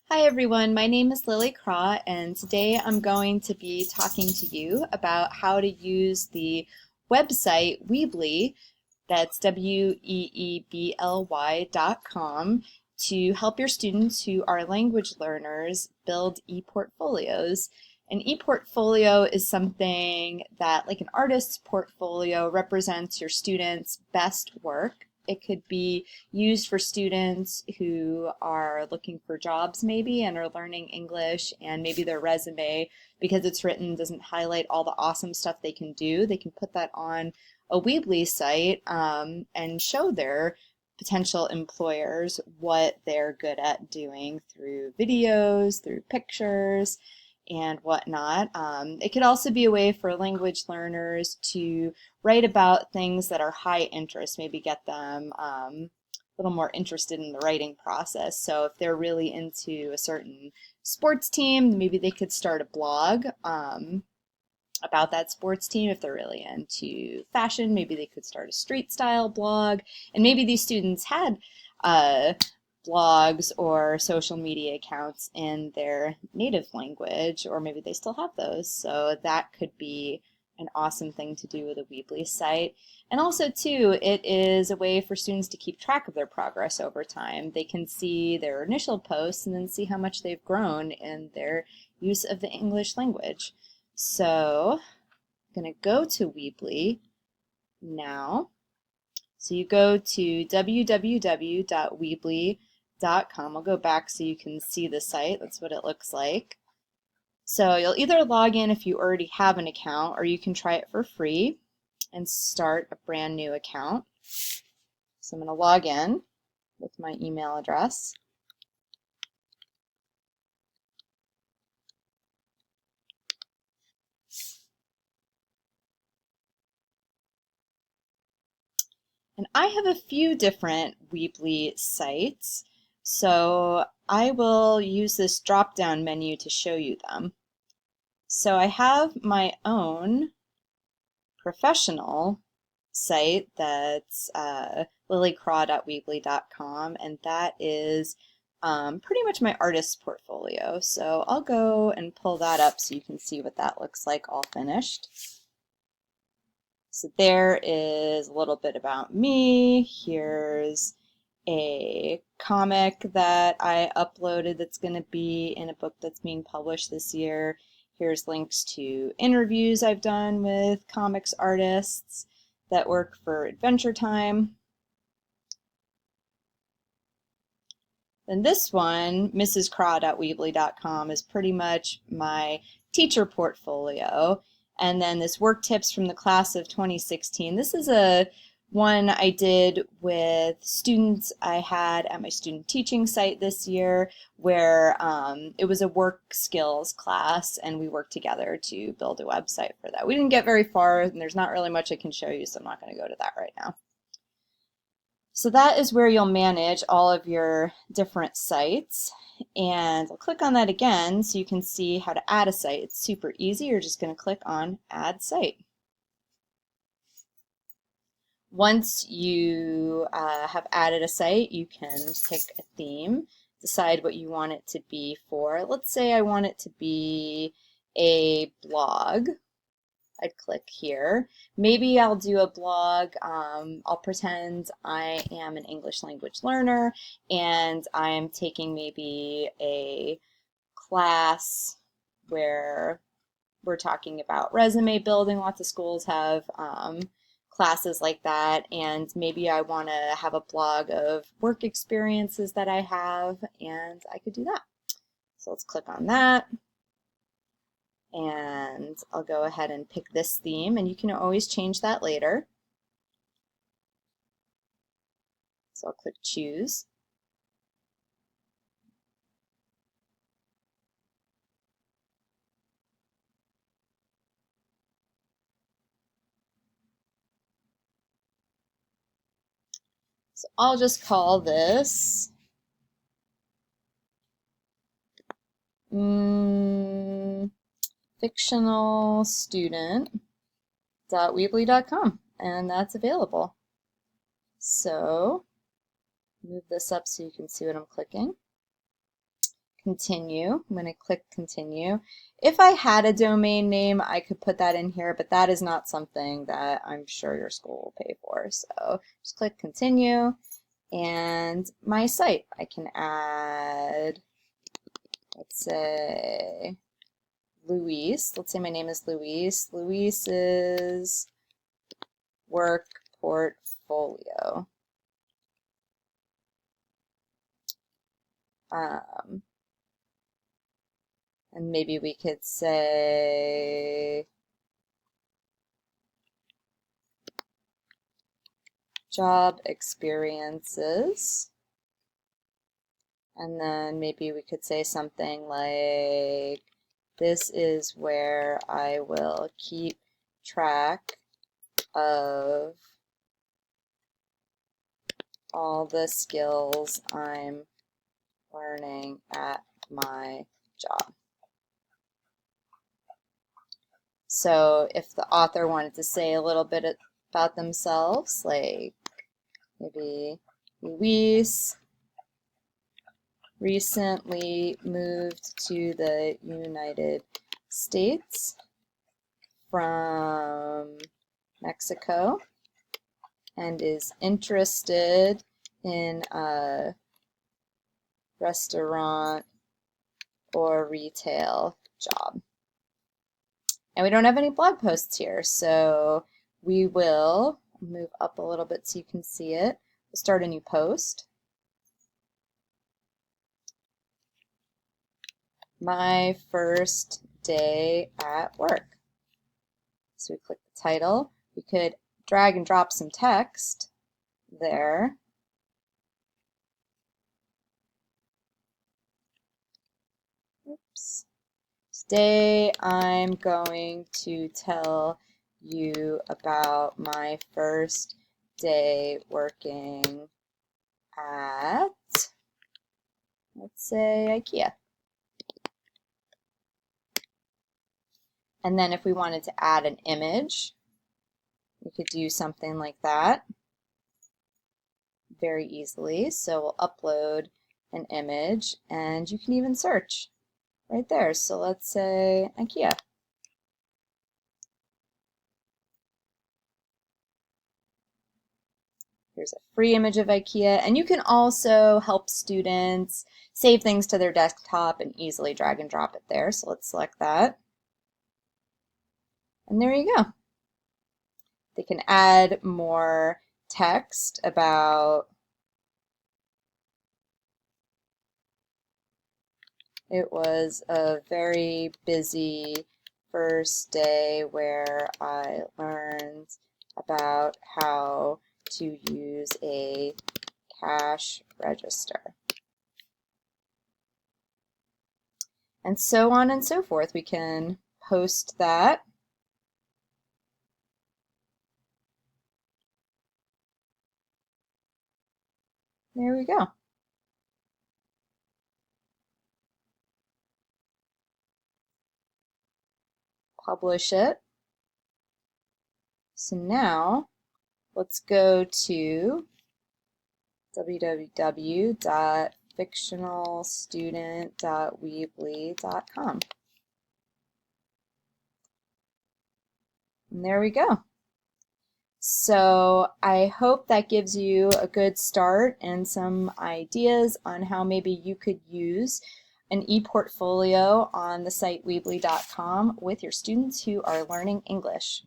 Hi everyone, my name is Lily Craw and today I'm going to be talking to you about how to use the website Weebly, that's weebly.com, to help your students who are language learners build e-portfolios. An e-portfolio is something that, like an artist's portfolio, represents your student's best work. It could be used for students who are looking for jobs maybe and are learning English, and maybe their resume, because it's written, doesn't highlight all the awesome stuff they can do. They can put that on a Weebly site and show their potential employers what they're good at doing through videos, through pictures, and whatnot. It could also be a way for language learners to write about things that are high interest, maybe get them a little more interested in the writing process. So if they're really into a certain sports team, maybe they could start a blog about that sports team. If they're really into fashion, maybe they could start a street style blog. And maybe these students had blogs or social media accounts in their native language, or maybe they still have those. So that could be an awesome thing to do with a Weebly site. And also too, it is a way for students to keep track of their progress over time. They can see their initial posts and then see how much they've grown in their use of the English language. So I'm going to go to Weebly now. So you go to www.weebly.com. I'll go back so you can see the site. That's what it looks like. So you'll either log in if you already have an account, or you can try it for free and start a brand new account. So I'm going to log in with my email address. And I have a few different Weebly sites, so I will use this drop-down menu to show you them. So I have my own professional site that's lilycraw.weebly.com, and that is pretty much my artist's portfolio. So I'll go and pull that up so you can see what that looks like all finished. So there is a little bit about me. Here's a comic that I uploaded that's going to be in a book that's being published this year. Here's links to interviews I've done with comics artists that work for Adventure Time. Then this one, mrscraw.weebly.com, is pretty much my teacher portfolio. And then this work tips from the class of 2016. This is a one I did with students I had at my student teaching site this year, where it was a work skills class and we worked together to build a website for that. We didn't get very far and there's not really much I can show you, so I'm not going to go to that right now. So that is where you'll manage all of your different sites. And I'll click on that again so you can see how to add a site. It's super easy. You're just going to click on Add Site. Once you have added a site, you can pick a theme, decide what you want it to be for. Let's say I want it to be a blog. I'd click here. Maybe I'll do a blog. I'll pretend I am an English language learner and I'm taking maybe a class where we're talking about resume building. Lots of schools have classes like that, and maybe I want to have a blog of work experiences that I have, and I could do that. So let's click on that. And I'll go ahead and pick this theme, and you can always change that later. So I'll click Choose. So I'll just call this fictional student.weebly.com, and that's available. So move this up so you can see what I'm clicking. continue. I'm going to click continue. If I had a domain name, I could put that in here, but that is not something that I'm sure your school will pay for. So just click continue, and my site, I can add, let's say, Luis. Let's say my name is Luis. Luis's work portfolio. And maybe we could say job experiences. And then maybe we could say something like, this is where I will keep track of all the skills I'm learning at my job. So if the author wanted to say a little bit about themselves, like maybe Luis recently moved to the United States from Mexico and is interested in a restaurant or retail job. And we don't have any blog posts here, so we will move up a little bit so you can see it. We'll start a new post. My first day at work. So we click the title. We could drag and drop some text there. Oops. Today I'm going to tell you about my first day working at, let's say, IKEA. And then if we wanted to add an image, we could do something like that very easily. So we'll upload an image, and you can even search right there. So let's say IKEA. Here's a free image of IKEA, and you can also help students save things to their desktop and easily drag and drop it there. So let's select that. And there you go. They can add more text about it was a very busy first day where I learned about how to use a cash register. And so on and so forth. We can post that. There we go. Publish it. So now let's go to www.fictionalstudent.weebly.com. And there we go. So I hope that gives you a good start and some ideas on how maybe you could use an e-portfolio on the site weebly.com with your students who are learning English.